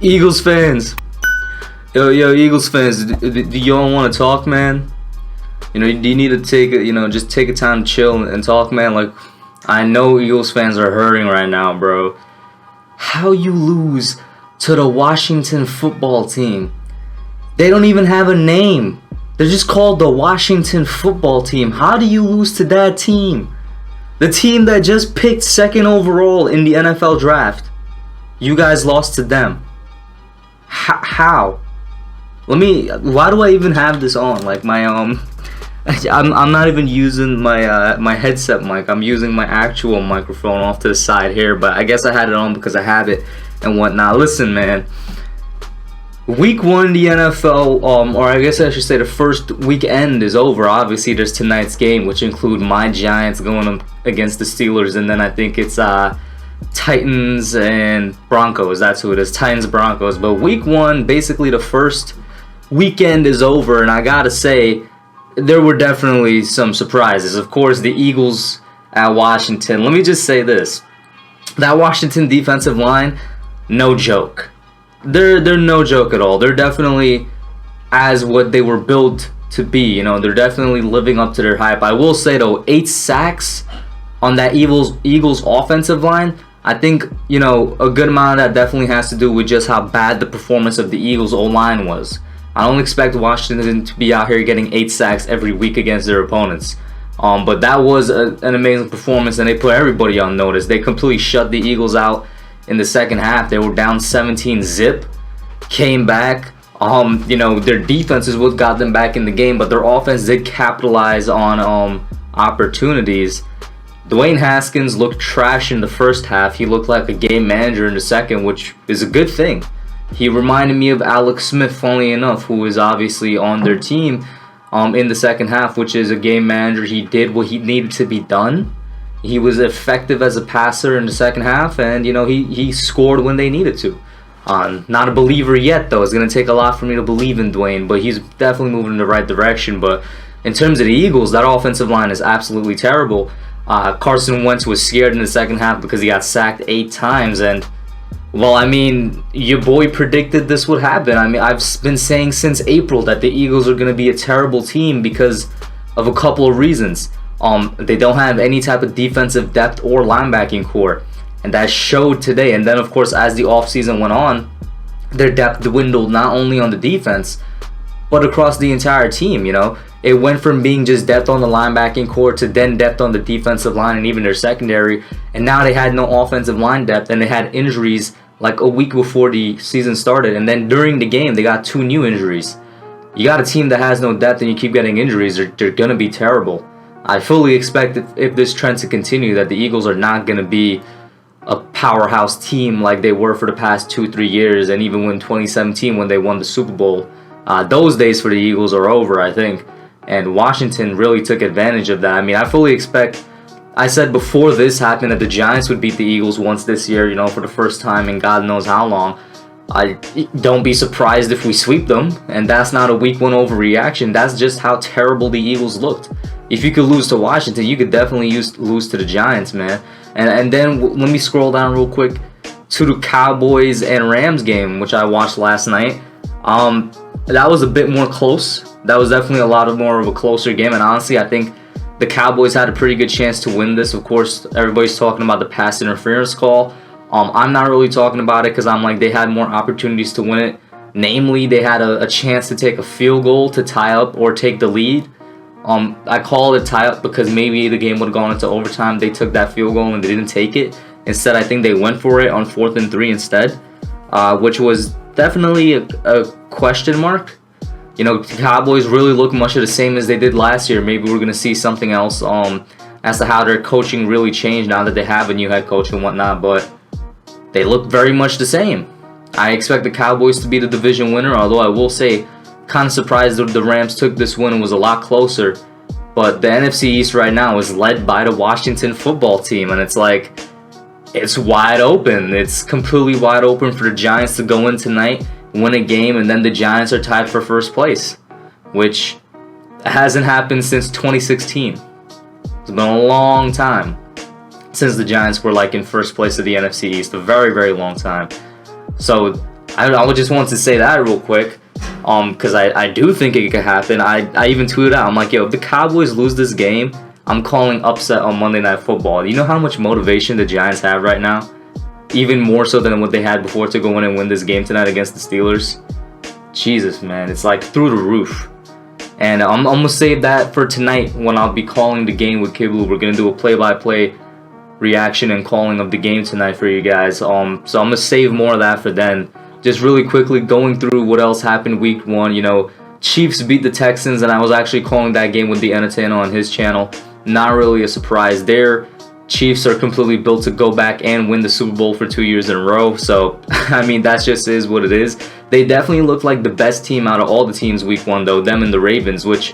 Eagles fans. Yo, Eagles fans, do y'all want to talk, man? Do you need to just take a time to chill and talk, man? Like, I know Eagles fans are hurting right now, bro. How you lose to the Washington football team? They don't even have a name. They're just called the Washington football team. How do you lose to that team? The team that just picked second overall in the NFL draft. You guys lost to them. How? Why do I even have this on? Like I'm not even using my headset mic. I'm using my actual microphone off to the side here, but I guess I had it on because I have it and whatnot. Listen, man. Week 1 in the NFL, or I guess I should say the first weekend is over. Obviously, there's tonight's game, which include my Giants going up against the Steelers, and then I think it's Titans and Broncos. That's who it is, Titans Broncos. But week 1, basically the first weekend is over, and I gotta say, there were definitely some surprises. Of course, the Eagles at Washington. Let me just say this. That Washington defensive line, no joke. They're no joke at all. They're definitely as what they were built to be. They're definitely living up to their hype. I will say, though, 8 sacks on that Eagles offensive line. I think, a good amount of that definitely has to do with just how bad the performance of the Eagles O-line was. I don't expect Washington to be out here getting 8 sacks every week against their opponents. But that was an amazing performance, and they put everybody on notice. They completely shut the Eagles out in the second half. They were down 17-zip, came back. Their defense is what got them back in the game, but their offense did capitalize on opportunities. Dwayne Haskins looked trash in the first half. He looked like a game manager in the second, which is a good thing. He reminded me of Alex Smith, funnily enough, who is obviously on their team in the second half, which is a game manager. He did what he needed to be done. He was effective as a passer in the second half, and he scored when they needed to. Not a believer yet, though. It's going to take a lot for me to believe in Dwayne, but he's definitely moving in the right direction. But in terms of the Eagles, that offensive line is absolutely terrible. Carson Wentz was scared in the second half because he got sacked 8 times, and your boy predicted this would happen. I've been saying since April that the Eagles are going to be a terrible team because of a couple of reasons. They don't have any type of defensive depth or linebacking core, and that showed today. And then, of course, as the offseason went on, their depth dwindled not only on the defense, but across the entire team. It went from being just depth on the linebacking core to then depth on the defensive line and even their secondary. And now they had no offensive line depth, and they had injuries like a week before the season started. And then during the game, they got 2 new injuries. You got a team that has no depth and you keep getting injuries, they're going to be terrible. I fully expect if this trend to continue that the Eagles are not going to be a powerhouse team like they were for the past 2-3 years, and even when 2017 when they won the Super Bowl. Those days for the Eagles are over, I think. And Washington really took advantage of that. I fully expect, I said before this happened that the Giants would beat the Eagles once this year, for the first time in God knows how long. Don't be surprised if we sweep them, and that's not a week 1 overreaction. That's just how terrible the Eagles looked. If you could lose to Washington, you could definitely lose to the Giants, man. And then let me scroll down real quick to the Cowboys and Rams game, which I watched last night. That was a bit more close. That was definitely a lot more of a closer game, and honestly, I think the Cowboys had a pretty good chance to win this. Of course, everybody's talking about the pass interference call. I'm not really talking about it because I'm like, they had more opportunities to win it. Namely, they had a chance to take a field goal to tie up or take the lead. I call it tie up because maybe the game would have gone into overtime. They took that field goal and they didn't take it. Instead, I think they went for it on 4th and 3 instead, which was definitely a question mark. The Cowboys really look much of the same as they did last year. Maybe we're going to see something else as to how their coaching really changed now that they have a new head coach and whatnot, but they look very much the same. I expect the Cowboys to be the division winner, although I will say, kind of surprised that the Rams took this win and was a lot closer. But the NFC East right now is led by the Washington football team, and it's like, it's wide open. It's completely wide open for the Giants to go in tonight, win a game, and then the Giants are tied for first place, which hasn't happened since 2016. It's been a long time since the Giants were in first place of the NFC East. A very, very long time. So I would just want to say that real quick. Because I do think it could happen. I even tweeted out, I'm like, yo, if the Cowboys lose this game, I'm calling upset on Monday Night Football. You know how much motivation the Giants have right now? Even more so than what they had before to go in and win this game tonight against the Steelers. Jesus, man, it's like through the roof. And I'm going to save that for tonight when I'll be calling the game with Kibble. We're going to do a play-by-play reaction and calling of the game tonight for you guys. So I'm going to save more of that for then. Just really quickly going through what else happened week 1. You know, Chiefs beat the Texans, and I was actually calling that game with the Entertainer on his channel. Not really a surprise there. Chiefs are completely built to go back and win the Super Bowl for 2 years in a row. So, I mean, that just is what it is. They definitely look like the best team out of all the teams week 1, though. Them and the Ravens, which,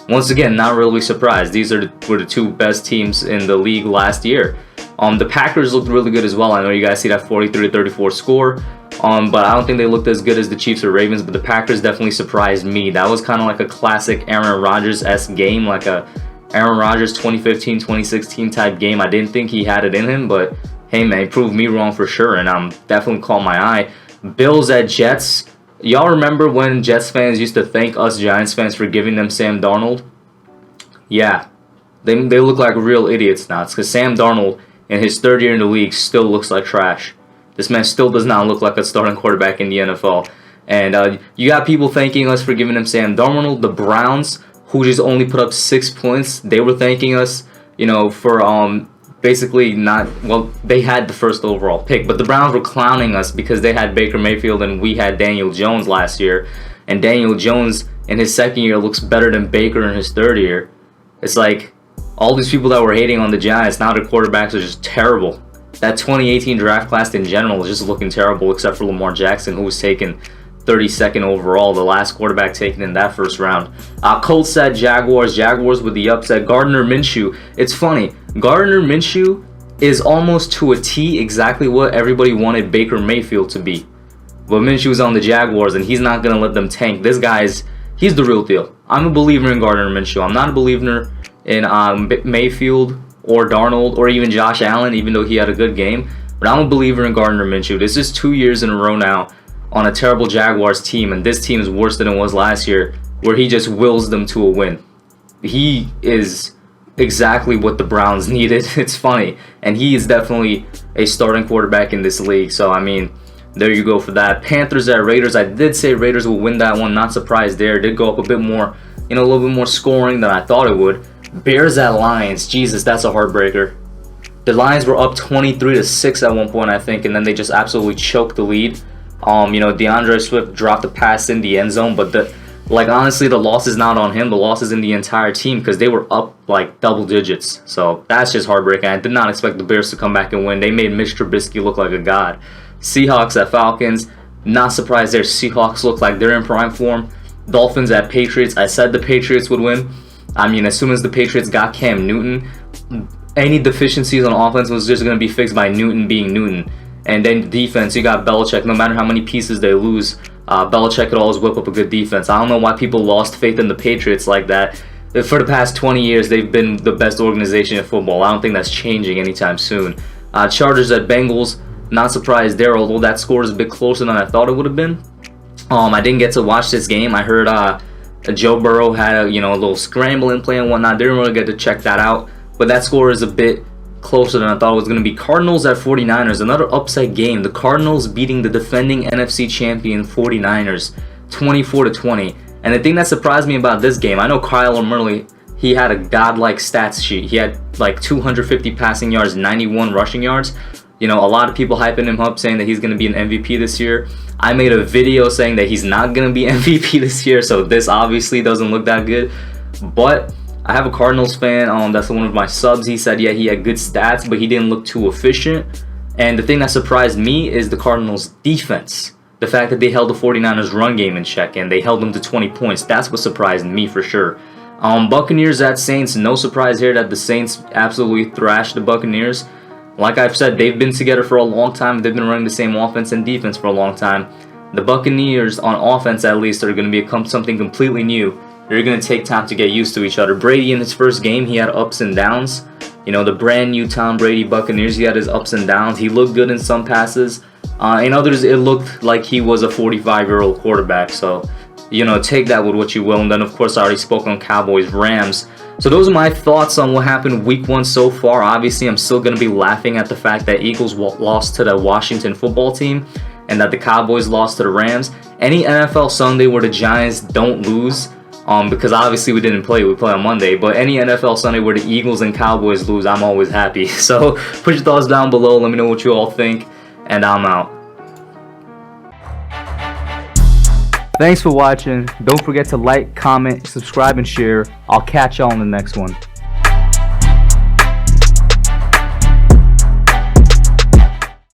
once again, not really surprised. These were the 2 best teams in the league last year. The Packers looked really good as well. I know you guys see that 43-34 score. But I don't think they looked as good as the Chiefs or Ravens, but the Packers definitely surprised me. That was kind of like a classic Aaron Rodgers-esque game, like a Aaron Rodgers 2015-2016 type game. I didn't think he had it in him, but hey, man, he proved me wrong for sure, and I'm definitely calling my eye. Bills at Jets. Y'all remember when Jets fans used to thank us Giants fans for giving them Sam Darnold? Yeah, they look like real idiots now. It's because Sam Darnold, in his 3rd year in the league, still looks like trash. This man still does not look like a starting quarterback in the NFL. And you got people thanking us for giving him Sam Darnold. The Browns, who just only put up 6 points, they were thanking us, you know, for basically not, well, they had the first overall pick. But the Browns were clowning us because they had Baker Mayfield and we had Daniel Jones last year. And Daniel Jones in his 2nd year looks better than Baker in his 3rd year. It's like all these people that were hating on the Giants, now their quarterbacks are just terrible. That 2018 draft class in general is just looking terrible, except for Lamar Jackson, who was taken 32nd overall, the last quarterback taken in that first round. Colts at Jaguars. Jaguars with the upset. Gardner Minshew. It's funny. Gardner Minshew is almost to a T exactly what everybody wanted Baker Mayfield to be. But Minshew's on the Jaguars, and he's not going to let them tank. This guy's, he's the real deal. I'm a believer in Gardner Minshew. I'm not a believer in Mayfield or Darnold, or even Josh Allen, even though he had a good game. But I'm a believer in Gardner Minshew. This is 2 years in a row now on a terrible Jaguars team, and this team is worse than it was last year, where he just wills them to a win. He is exactly what the Browns needed. It's funny. And he is definitely a starting quarterback in this league. So, I mean, there you go for that. Panthers at Raiders. I did say Raiders will win that one. Not surprised there. Did go up a bit more, you know, a little bit more scoring than I thought it would. Bears at Lions. Jesus, that's a heartbreaker. The Lions were up 23-6 at one point, I think, and then they just absolutely choked the lead. You know, DeAndre Swift dropped a pass in the end zone, but honestly, the loss is not on him. The loss is in the entire team because they were up like double digits. So that's just heartbreaking. I did not expect the Bears to come back and win. They made Mitch Trubisky look like a god. Seahawks at Falcons. Not surprised there. Seahawks look like they're in prime form. Dolphins at Patriots. I said the Patriots would win. I mean, as soon as the Patriots got Cam Newton, any deficiencies on offense was just going to be fixed by Newton being Newton. And then defense, you got Belichick. No matter how many pieces they lose, Belichick could always whip up a good defense. I don't know why people lost faith in the Patriots like that. For the past 20 years, they've been the best organization in football. I don't think that's changing anytime soon. Chargers at Bengals. Not surprised there, although that score is a bit closer than I thought it would have been. I didn't get to watch this game. I heard Joe Burrow had a little scrambling play and whatnot. Didn't really get to check that out. But that score is a bit closer than I thought it was going to be. Cardinals at 49ers. Another upset game. The Cardinals beating the defending NFC champion 49ers 24-20. And the thing that surprised me about this game, I know Kyler Murray, he had a godlike stats sheet. He had like 250 passing yards, 91 rushing yards. You know, a lot of people hyping him up, saying that he's going to be an MVP this year. I made a video saying that he's not going to be MVP this year, so this obviously doesn't look that good. But I have a Cardinals fan, that's one of my subs. He said, yeah, he had good stats, but he didn't look too efficient. And the thing that surprised me is the Cardinals' defense. The fact that they held the 49ers' run game in check, and they held them to 20 points. That's what surprised me for sure. Buccaneers at Saints. No surprise here that the Saints absolutely thrashed the Buccaneers. Like I've said, they've been together for a long time. They've been running the same offense and defense for a long time. The Buccaneers, on offense at least, are going to become something completely new. They're going to take time to get used to each other. Brady, in his first game, he had ups and downs. You know, the brand new Tom Brady Buccaneers, he had his ups and downs. He looked good in some passes. In others, it looked like he was a 45-year-old quarterback. So, you know, take that with what you will. And then, of course, I already spoke on Cowboys, Rams. So those are my thoughts on what happened week 1 so far. Obviously, I'm still going to be laughing at the fact that Eagles lost to the Washington football team and that the Cowboys lost to the Rams. Any NFL Sunday where the Giants don't lose, because obviously we didn't play, we play on Monday, but any NFL Sunday where the Eagles and Cowboys lose, I'm always happy. So put your thoughts down below, let me know what you all think, and I'm out. Thanks for watching. Don't forget to like, comment, subscribe, and share. I'll catch y'all in the next one.